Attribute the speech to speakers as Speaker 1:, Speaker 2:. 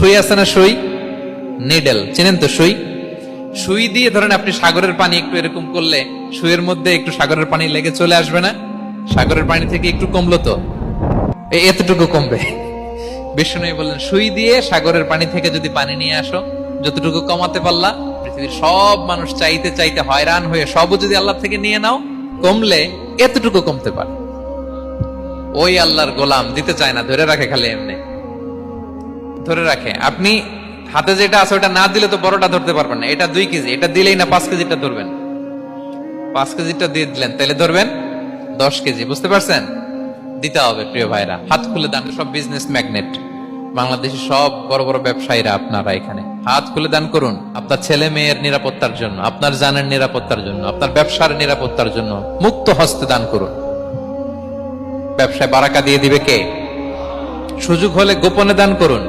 Speaker 1: সুই আছে না, সুই, নিডেল চেনেন তো? সুই, সুই দিয়ে ধরেন আপনি সাগরের পানি একটু এরকম করলে সুইয়ের মধ্যে একটু সাগরের পানি লেগে চলে আসবে না? সাগরের পানি থেকে একটু কমলো তো এতটুকু কমবে। বিষ্ণু বললেন সুই দিয়ে সাগরের পানি থেকে যদি পানি নিয়ে আসো, যতটুকু কমাতে পারলা, পৃথিবীর সব মানুষ চাইতে চাইতে হয়রান হয়ে সবও যদি আল্লাহ থেকে নিয়ে নাও, কমলে এতটুকু কমতে পারে। ওই আল্লাহর গোলাম দিতে চায় না, ধরে রাখে, খালি এমনি ধরে রাখে। আপনি হাতে যেটা আছে ওটা না দিলে তো বড়টা ধরতে পারবেন না। এটা 2 কেজি, এটা দিলেই না 5 কেজিটা ধরবেন। 5 কেজিটা দিয়ে দিলেন, তাহলে ধরবেন 10 কেজি। বুঝতে পারছেন? দিতে হবে প্রিয় ভাইরা, হাত খুলে দান। সব বিজনেস ম্যাগনেট, বাংলাদেশের সব বড় বড় ব্যবসায়ীরা আপনারা এখানে হাত খুলে দান করুন। আপনার ছেলে মেয়ের নিরাপত্তার জন্য, আপনার জানের নিরাপত্তার জন্য, আপনার ব্যবসার নিরাপত্তার জন্য মুক্ত হস্তে দান করুন। ব্যবসায় বারাকা দিয়ে দিবে কে? সুযোগ হলে গোপনে দান করুন।